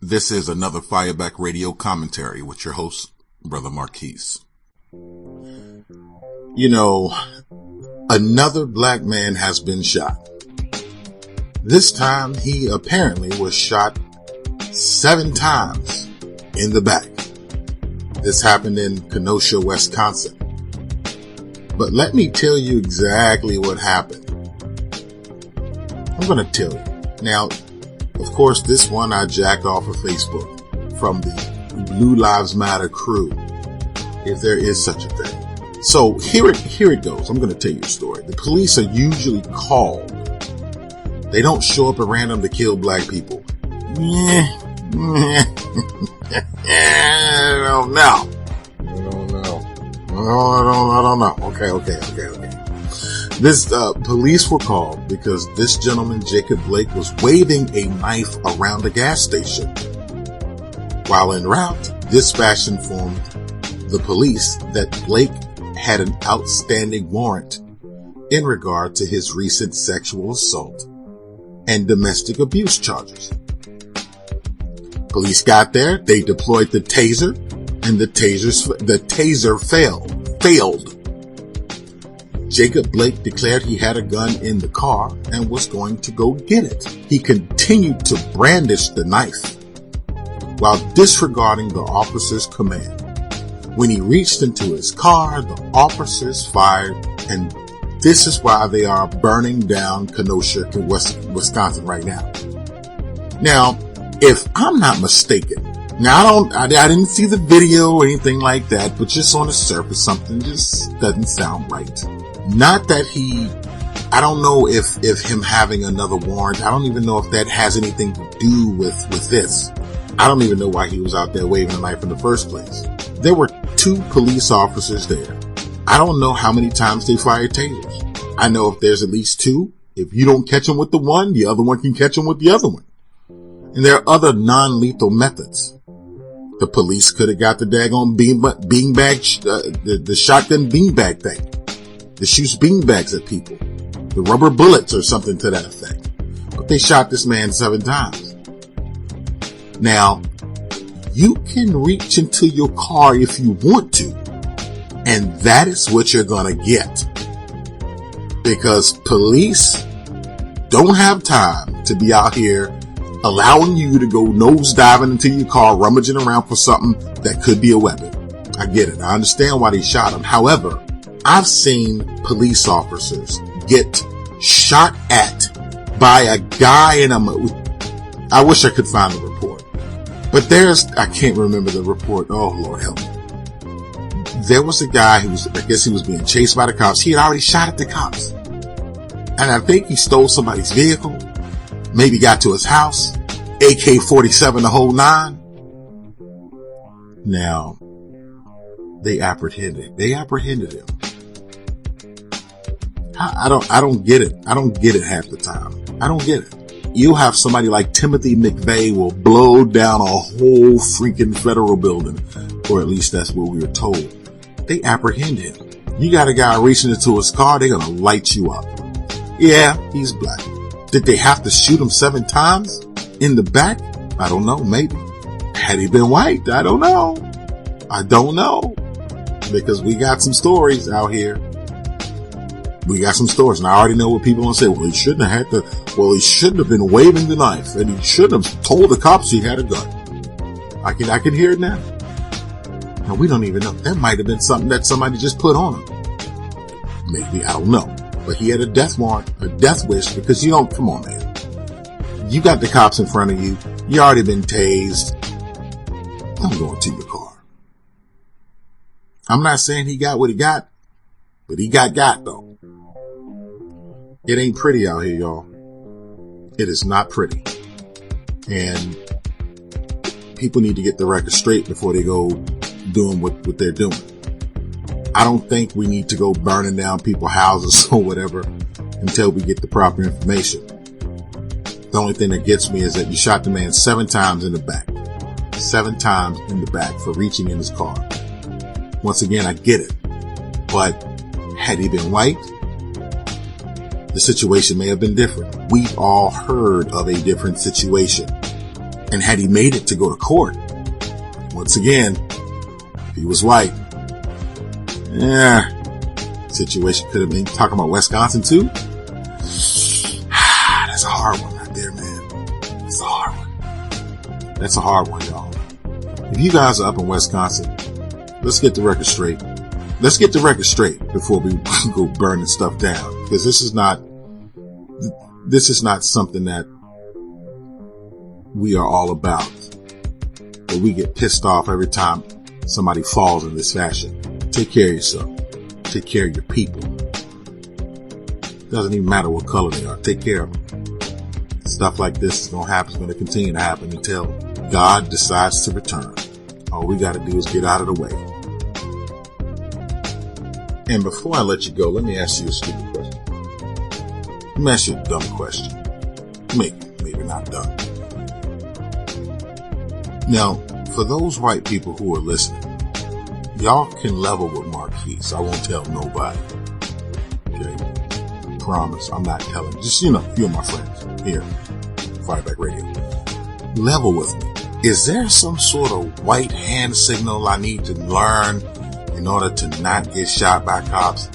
This is another Fireback Radio commentary with your host, Brother Marquis. You know, another black man has been shot. This time he apparently was shot 7 times in the back. This happened in Kenosha, Wisconsin. But let me tell you exactly what happened. I'm going to tell you. Now, of course, this one I jacked off of Facebook from the Blue Lives Matter crew, if there is such a thing. So here it goes. I'm going to tell you a story. The police are usually called. They don't show up at random to kill black people. I don't know. Okay. This, police were called because this gentleman, Jacob Blake, was waving a knife around a gas station. While en route, dispatch informed the police that Blake had an outstanding warrant in regard to his recent sexual assault and domestic abuse charges. Police got there, they deployed the taser, and the taser failed. Jacob Blake declared he had a gun in the car and was going to go get it. He continued to brandish the knife while disregarding the officer's command. When he reached into his car, the officers fired, and this is why they are burning down Kenosha, Wisconsin right now. Now, if I'm not mistaken, now I didn't see the video or anything like that, but just on the surface, something just doesn't sound right. Not that I don't know if him having another warrant, I don't even know if that has anything to do with this. I don't even know why he was out there waving a knife in the first place. There were 2 police officers there. I don't know how many times they fired tasers. I know if there's at least 2, if you don't catch them with the one, the other one can catch them with the other one. And there are other non-lethal methods. The police could have got the daggone beanbag, the shotgun beanbag thing. That shoots beanbags at people. The rubber bullets or something to that effect. But they shot this man 7 times. Now, you can reach into your car if you want to. And that is what you're gonna get. Because police don't have time to be out here allowing you to go nose diving into your car, rummaging around for something that could be a weapon. I get it. I understand why they shot him. However, I've seen police officers get shot at by a guy in I wish I could find the report. But I can't remember the report. Oh, Lord help me. There was a guy he was being chased by the cops. He had already shot at the cops. And I think he stole somebody's vehicle. Maybe got to his house. AK-47 the whole 9. Now, they apprehended him. I don't get it. I don't get it half the time. I don't get it. You'll have somebody like Timothy McVeigh will blow down a whole freaking federal building. Or at least that's what we were told. They apprehend him. You got a guy reaching into his car, they're gonna light you up. Yeah, he's black. Did they have to shoot him 7 times in the back? I don't know, maybe. Had he been white? I don't know. Because we got some stories out here. We got some stories, and I already know what people are going to say. Well, he shouldn't have been waving the knife, and he shouldn't have told the cops he had a gun. I can hear it now. Now, we don't even know. That might have been something that somebody just put on him. Maybe, I don't know. But he had a death warrant, a death wish, because come on, man. You got the cops in front of you. You already been tased. Don't go into your car. I'm not saying he got what he got, but he got though. It ain't pretty out here, y'all. It is not pretty. And people need to get the record straight before they go doing what they're doing. I don't think we need to go burning down people's houses or whatever until we get the proper information. The only thing that gets me is that you shot the man 7 times in the back. 7 times in the back for reaching in his car. Once again, I get it. But had he been white, the situation may have been different. We've all heard of a different situation. And had he made it to go to court, once again, if he was white, situation could have been talking about Wisconsin too. That's a hard one right there, man. That's a hard one. That's a hard one, y'all. If you guys are up in Wisconsin, let's get the record straight. Let's get the record straight before we go burning stuff down. Because this is not something that we are all about. But we get pissed off every time somebody falls in this fashion. Take care of yourself. Take care of your people. Doesn't even matter what color they are. Take care of them. Stuff like this is going to happen. It's going to continue to happen until God decides to return. All we got to do is get out of the way. And before I let you go, let me ask you a stupid question. Let me ask you a dumb question. Maybe not dumb. Now, for those white people who are listening, y'all can level with Marquis. I won't tell nobody. Okay? I promise. I'm not telling. Just, you're my friends here. Fireback Radio. Level with me. Is there some sort of white hand signal I need to learn in order to not get shot by cops?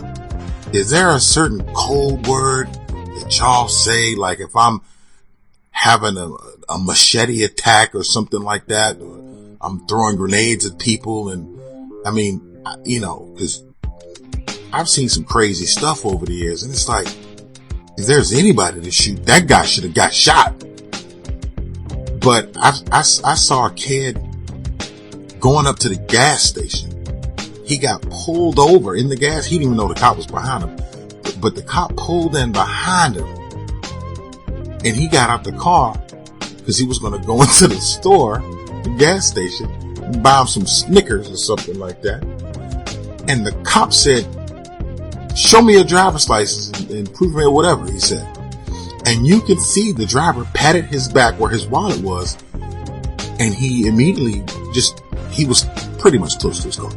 Is there a certain code word that y'all say, like if I'm having a machete attack or something like that, or I'm throwing grenades at people? And I mean, because I've seen some crazy stuff over the years, and it's like, if there's anybody to shoot, that guy should have got shot. But I saw a kid going up to the gas station. He got pulled over in the gas. He didn't even know the cop was behind him. But the cop pulled in behind him. And he got out the car because he was going to go into the store, the gas station, and buy him some Snickers or something like that. And the cop said, "Show me your driver's license and prove me or whatever," he said. And you can see the driver patted his back where his wallet was. And he immediately he was pretty much close to his car.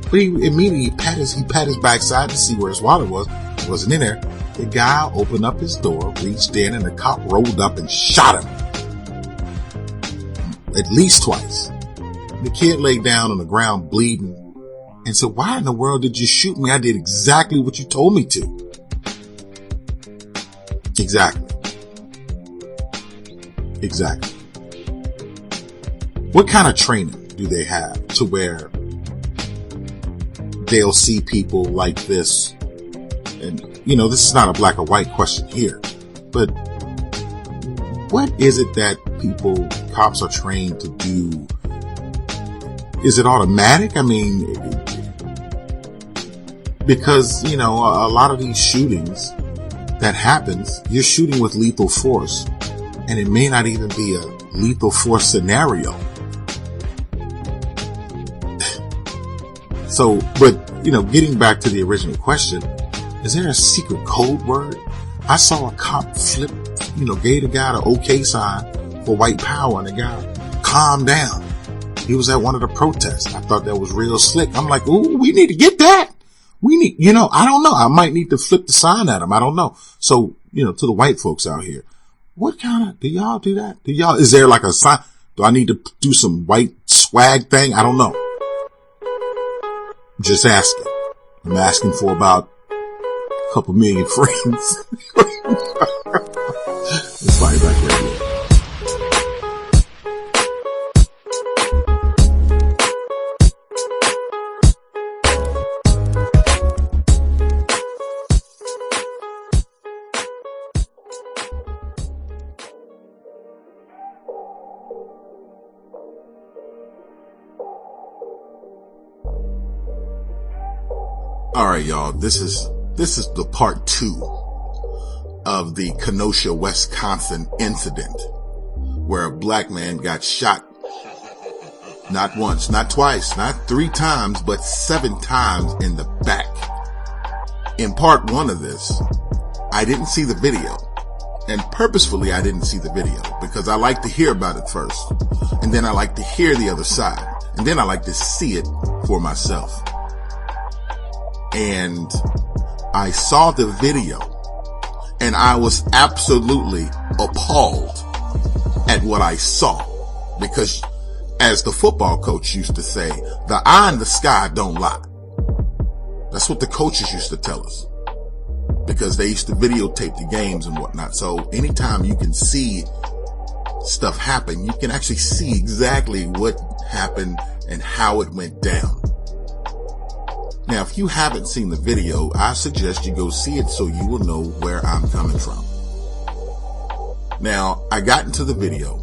But he immediately pat his backside to see where his wallet was. It wasn't in there. The guy opened up his door, reached in, and the cop rolled up and shot him. At least twice. The kid laid down on the ground bleeding and said, "Why in the world did you shoot me? I did exactly what you told me to." Exactly. What kind of training do they have to where they'll see people like this? And, this is not a black or white question here, but what is it that cops are trained to do? Is it automatic? I mean, because, a lot of these shootings that happens, you're shooting with lethal force, and it may not even be a lethal force scenario. So, but, getting back to the original question, is there a secret code word? I saw a cop flip, gave the guy the OK sign for white power, and the guy calmed down. He was at one of the protests. I thought that was real slick. I'm like, ooh, we need to get that. We need, I don't know. I might need to flip the sign at him. I don't know. So, to the white folks out here, do y'all do that? Is there like a sign? Do I need to do some white swag thing? I don't know. Just asking. I'm asking for about a couple million friends. It's Fireback Radio. All right, y'all. This is the part 2 of the Kenosha, Wisconsin incident, where a black man got shot not once, not twice, not 3 times, but 7 times in the back. In part 1 of this, I didn't see the video, and purposefully I didn't see the video because I like to hear about it first, and then I like to hear the other side, and then I like to see it for myself. And I saw the video, and I was absolutely appalled at what I saw. Because as the football coach used to say, the eye in the sky don't lie. That's what the coaches used to tell us, because they used to videotape the games and whatnot. So anytime you can see stuff happen, you can actually see exactly what happened and how it went down. Now, if you haven't seen the video, I suggest you go see it so you will know where I'm coming from. Now, I got into the video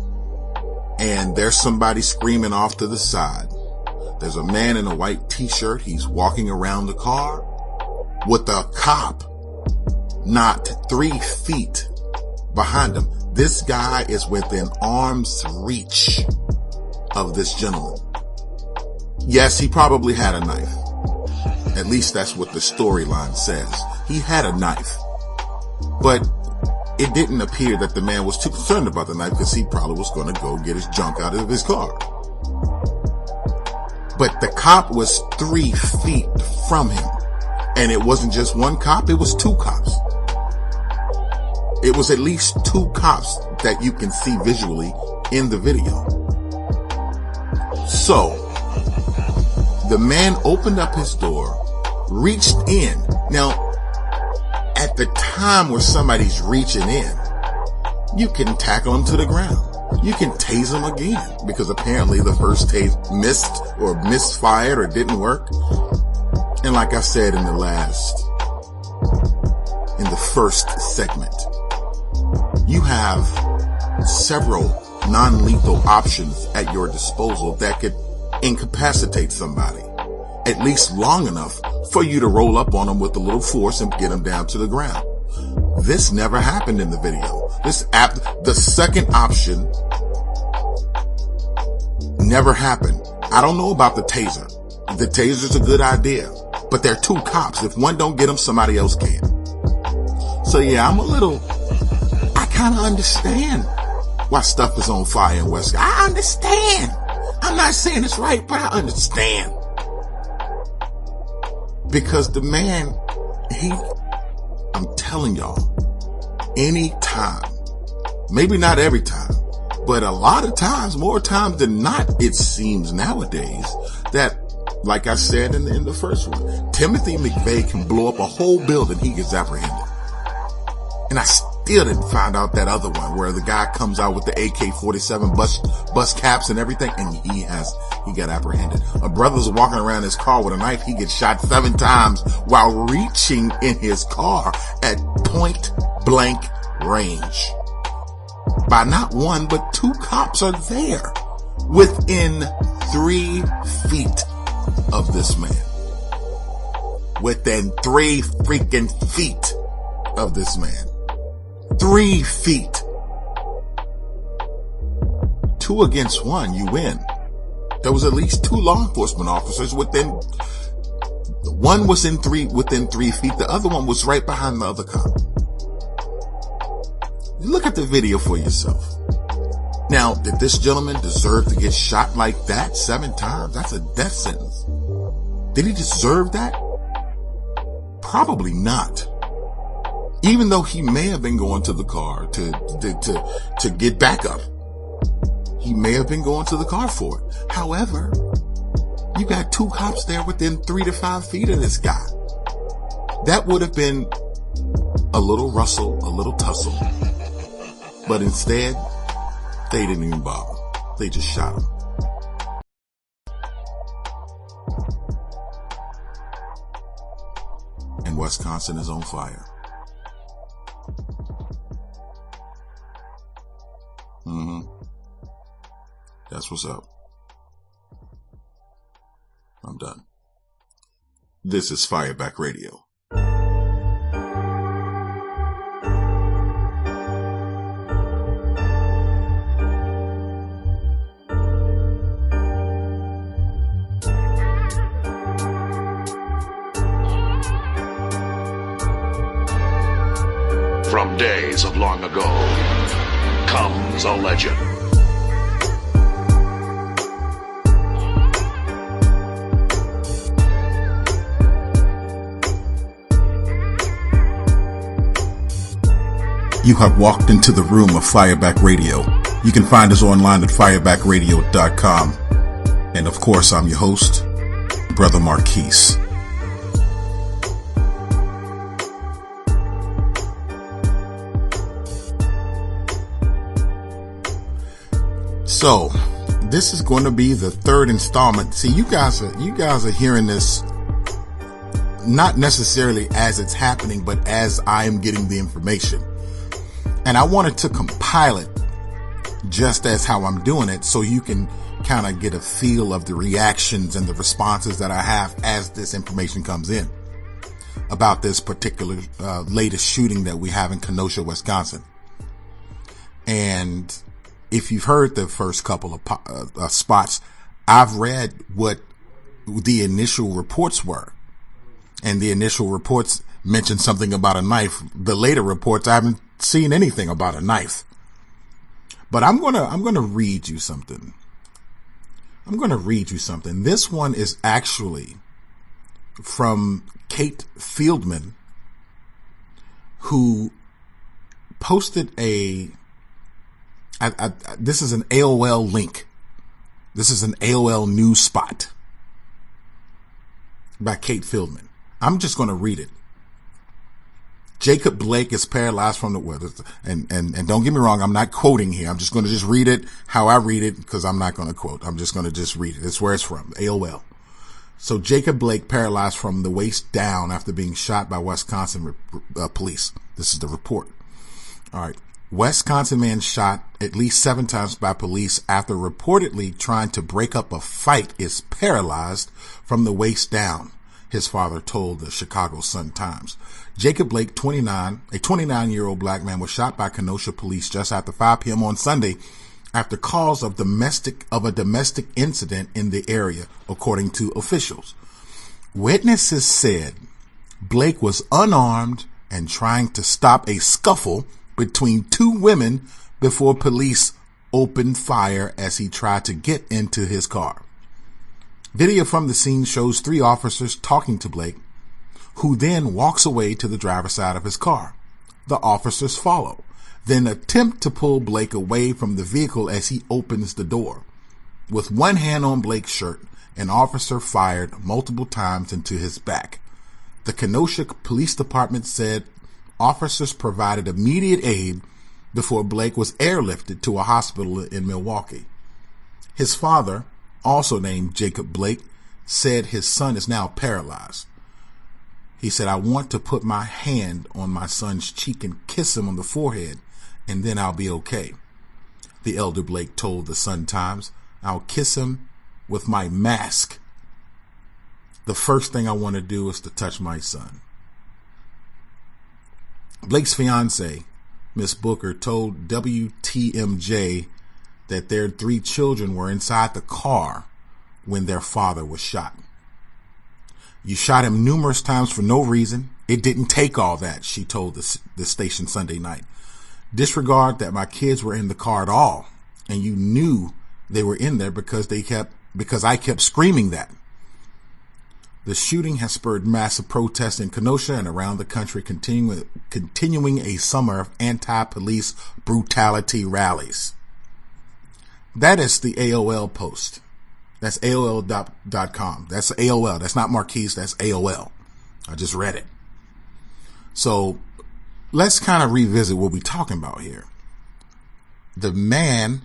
and there's somebody screaming off to the side. There's a man in a white t-shirt. He's walking around the car with a cop not 3 feet behind him. This guy is within arm's reach of this gentleman. Yes, he probably had a knife. At least that's what the storyline says. He had a knife. But it didn't appear that the man was too concerned about the knife, because he probably was going to go get his junk out of his car. But the cop was 3 feet from him. And it wasn't just one cop, it was 2 cops. It was at least 2 cops that you can see visually in the video. So, the man opened up his door, reached in. Now, at the time where somebody's reaching in, you can tackle him to the ground. You can tase him again, because apparently the first tase missed or misfired or didn't work. And like I said in the first segment, you have several non-lethal options at your disposal that could incapacitate somebody, at least long enough for you to roll up on them with a little force and get them down to the ground. This never happened in the video. The second option never happened. I don't know about the taser. The taser's a good idea, but there are 2 cops. If one don't get them, somebody else can. So yeah, I kind of understand why stuff is on fire in West. I understand. I'm not saying it's right, but I understand. Because the man, I'm telling y'all, anytime, maybe not every time, but a lot of times, more times than not, it seems nowadays that, like I said in the first one, Timothy McVeigh can blow up a whole building, he gets apprehended. And I still didn't find out that other one where the guy comes out with the AK-47 bus caps and everything, and he got apprehended. A brother's walking around his car with a knife. He gets shot 7 times while reaching in his car at point blank range. By not 1, but 2 cops are there within 3 feet of this man. Within 3 freaking feet of this man. 3 feet. 2 against 1, you win. There was at least 2 law enforcement officers within. One was within 3 feet. The other one was right behind the other cop. Look at the video for yourself. Now, did this gentleman deserve to get shot like that 7 times? That's a death sentence. Did he deserve that? Probably not. Even though he may have been going to the car to get back up. He may have been going to the car for it. However, you got 2 cops there within 3 to 5 feet of this guy. That would have been a little rustle, a little tussle. But instead, they didn't even bother. They just shot him. And Wisconsin is on fire. That's what's up. I'm done. This is Fireback Radio. From days of long ago comes a legend. You have walked into the room of Fireback Radio. You can find us online at firebackradio.com. And of course, I'm your host, Brother Marquis. So, this is going to be the third installment. See, you guys are hearing this not necessarily as it's happening, but as I am getting the information. And I wanted to compile it just as how I'm doing it, so you can kind of get a feel of the reactions and the responses that I have as this information comes in about this particular latest shooting that we have in Kenosha, Wisconsin. And if you've heard the first couple of spots, I've read what the initial reports were. And the initial reports mentioned something about a knife. The later reports, I haven't seen anything about a knife. But I'm gonna read you something. This one is actually from Kate Fieldman, who posted this is an AOL link. This is an AOL news spot by Kate Fieldman. I'm just going to read it. Jacob Blake is paralyzed from the weather. And don't get me wrong, I'm not quoting here. I'm just going to just read it how I read it, because I'm not going to quote. I'm just going to just read it. It's where it's from, AOL. So Jacob Blake paralyzed from the waist down after being shot by Wisconsin police. This is the report. All right. Wisconsin man shot at least 7 times by police after reportedly trying to break up a fight is paralyzed from the waist down, his father told the Chicago Sun-Times. Jacob Blake, 29, a 29-year-old black man, was shot by Kenosha police just after 5 p.m. on Sunday after calls of a domestic incident in the area, according to officials. Witnesses said Blake was unarmed and trying to stop a scuffle between 2 women before police opened fire as he tried to get into his car. Video from the scene shows 3 officers talking to Blake, who then walks away to the driver's side of his car. The officers follow, then attempt to pull Blake away from the vehicle as he opens the door. With one hand on Blake's shirt, an officer fired multiple times into his back. The Kenosha Police Department said officers provided immediate aid before Blake was airlifted to a hospital in Milwaukee. His father, also named Jacob Blake, said his son is now paralyzed. He said, "I want to put my hand on my son's cheek and kiss him on the forehead, and then I'll be okay." The elder Blake told the Sun-Times, "I'll kiss him with my mask. The first thing I want to do is to touch my son." Blake's fiancée, Miss Booker, told WTMJ that their 3 children were inside the car when their father was shot. "You shot him numerous times for no reason. It didn't take all that," she told the station Sunday night. "Disregard that my kids were in the car at all, and you knew they were in there because I kept screaming that." The shooting has spurred massive protests in Kenosha and around the country, continuing a summer of anti-police brutality rallies. That is the AOL post. That's AOL.com. That's AOL. That's not Marquis. That's AOL. I just read it. So let's kind of revisit what we're talking about here. The man,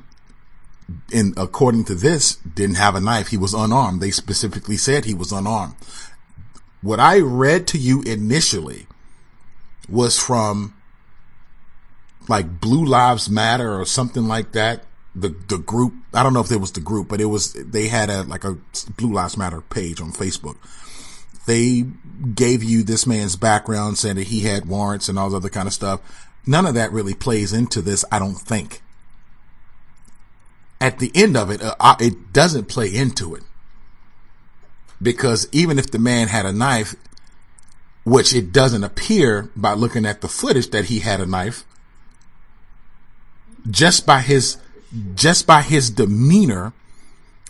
according to this, didn't have a knife. He was unarmed. They specifically said he was unarmed. What I read to you initially was from like Blue Lives Matter or something like that. The group, I don't know if it was the group, but they had a Blue Lives Matter page on Facebook. They gave you this man's background, saying that he had warrants and all this other kind of stuff. None of that really plays into this, I don't think. At the end of it, it doesn't play into it. Because even if the man had a knife, which it doesn't appear by looking at the footage that he had a knife, just by his demeanor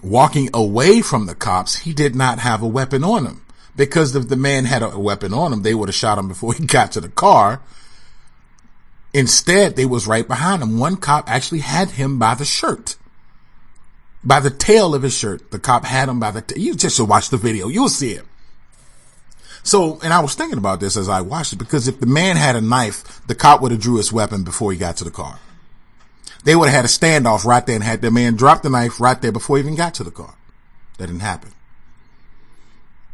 walking away from the cops, he did not have a weapon on him. Because if the man had a weapon on him, they would have shot him before he got to the car. Instead, they was right behind him. One cop actually had him by the shirt, by the tail of his shirt. The cop had him by the tail. You just should watch the video. You'll see it. So, and I was thinking about this as I watched it, because if the man had a knife, the cop would have drew his weapon before he got to the car. They would have had a standoff right there and had the man drop the knife right there before he even got to the car. That didn't happen.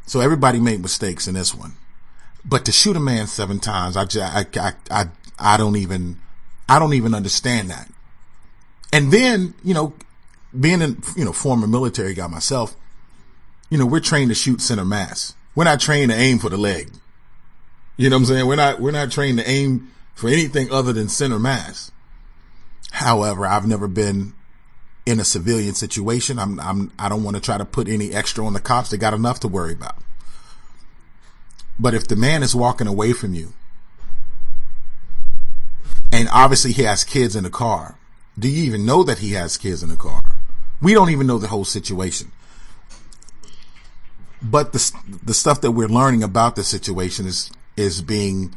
So everybody made mistakes in this one. But to shoot a man 7 times, I don't even understand that. And then, being in, former military guy myself, we're trained to shoot center mass. We're not trained to aim for the leg. You know what I'm saying? We're not trained to aim for anything other than center mass. However, I've never been in a civilian situation. I don't want to try to put any extra on the cops. They got enough to worry about. But if the man is walking away from you, and obviously he has kids in the car, do you even know that he has kids in the car? We don't even know the whole situation. But the stuff that we're learning about the situation is going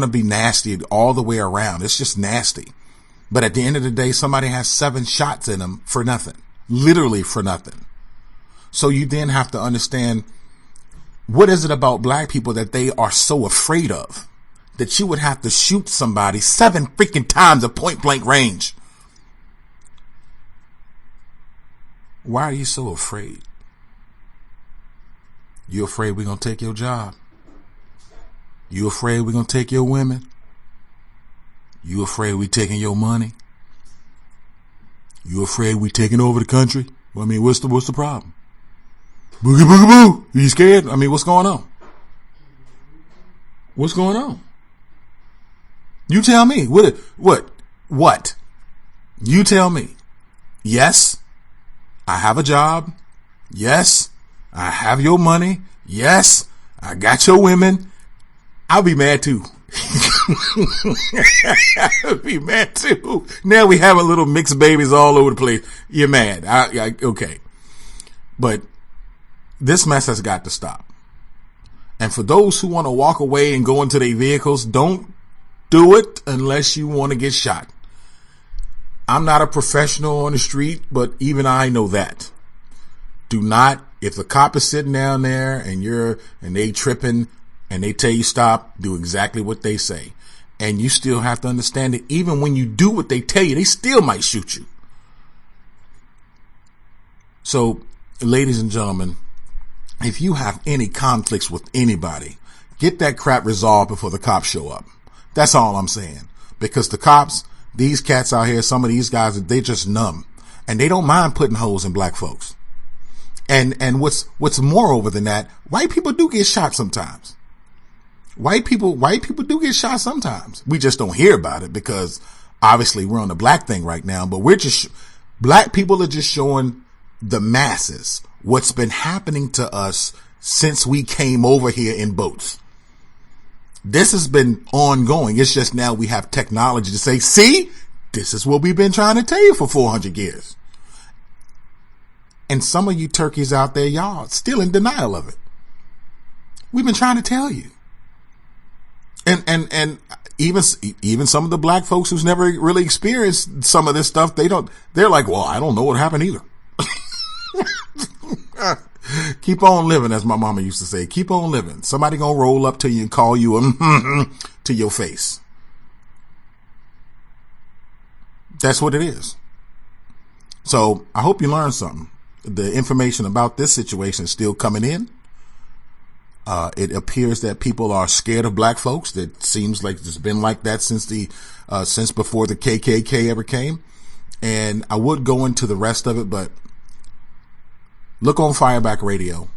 to be nasty all the way around. It's just nasty. But at the end of the day, somebody has 7 shots in them for nothing, literally for nothing. So you then have to understand, what is it about black people that they are so afraid of that you would have to shoot somebody 7 freaking times at point blank range? Why are you so afraid? You afraid we're going to take your job? You afraid we're going to take your women? You afraid we taking your money? You afraid we taking over the country? Well, I mean, what's the problem? Boogie boogie boo. You scared? I mean, what's going on? What's going on? You tell me. What? You tell me. Yes, I have a job. Yes, I have your money. Yes, I got your women. I'll be mad too. I'll be mad too. Now we have a little mixed babies all over the place. You're mad. Okay. But this mess has got to stop. And for those who want to walk away and go into their vehicles, don't do it unless you want to get shot. I'm not a professional on the street, but even I know that. Do not, if the cop is sitting down there and they tripping and they tell you stop, do exactly what they say. And you still have to understand that even when you do what they tell you, they still might shoot you. So, ladies and gentlemen, if you have any conflicts with anybody, get that crap resolved before the cops show up. That's all I'm saying. Because the cops, these cats out here, some of these guys, they just numb. And they don't mind putting holes in black folks. And what's moreover than that, white people do get shot sometimes. White people do get shot sometimes. We just don't hear about it because obviously we're on the black thing right now, but black people are just showing the masses what's been happening to us since we came over here in boats. This has been ongoing. It's just now we have technology to say, see, this is what we've been trying to tell you for 400 years. And some of you turkeys out there, y'all still in denial of it. We've been trying to tell you. And even some of the black folks who's never really experienced some of this stuff, they're like, well, I don't know what happened either. Keep on living, as my mama used to say. Keep on living. Somebody gonna roll up to you and call you to your face. That's what it is. So I hope you learned something. The information about this situation is still coming in. It appears that people are scared of black folks. It seems like it's been like that since before the KKK ever came. And I would go into the rest of it, but look on Fireback Radio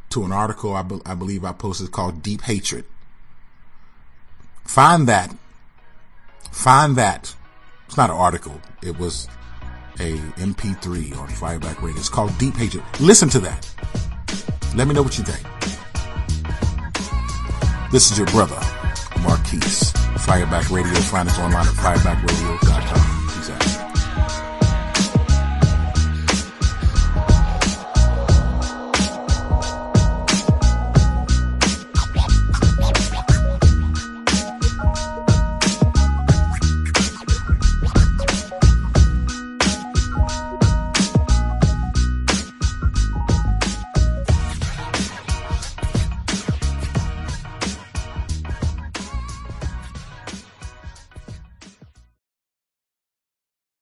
to an article I believe I posted called Deep Hatred. Find that. It's not an article. It was a MP3 on Fireback Radio. It's called Deep Hatred. Listen to that. Let me know what you think. This is your brother, Marquis. Fireback Radio. Find us online at firebackradio.com.